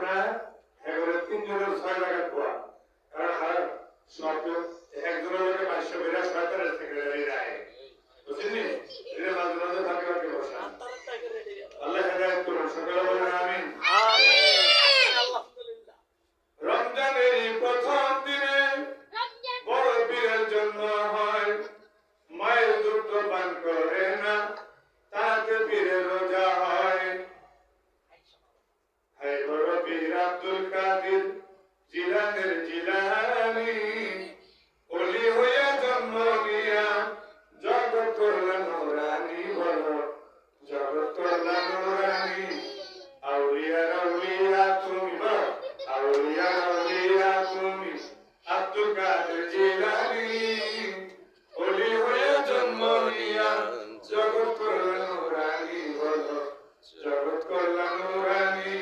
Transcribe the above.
না এবারে 3 জনের 6 রাকাত পড়া কারণ আর সব একজনের লোকে 500 বেরা শয়তানের সেক্রেটারি রায় বুঝছেন এর মাঝে মাঝে থাকে থাকে বসা আল্লাহ হেদায়েত করুন সকলে বলেন আমিন আমিন আলহামদুলিল্লাহ রমজানের প্রথম দিনে বড় পীরের জন্য হয় মায়ের দুধ পান করে না তাতে পীরের রোজা হয় হে বড় পীর আব্দুল কাদের জিলানের জিলানী ওলি হয়ে জন্ম নিয়া জগৎ করলেন নুরানি বলো জগৎ করলেন নুরানি আউলিয়ার আউলিয়া তুমি আউলিয়ার আউলিয়া তুমি আব্দুল কাদের জিলানী ওলি হয়ে জন্ম নিয়া জগৎ করলেন নুরানি বলো জগৎ করলেন নুরানি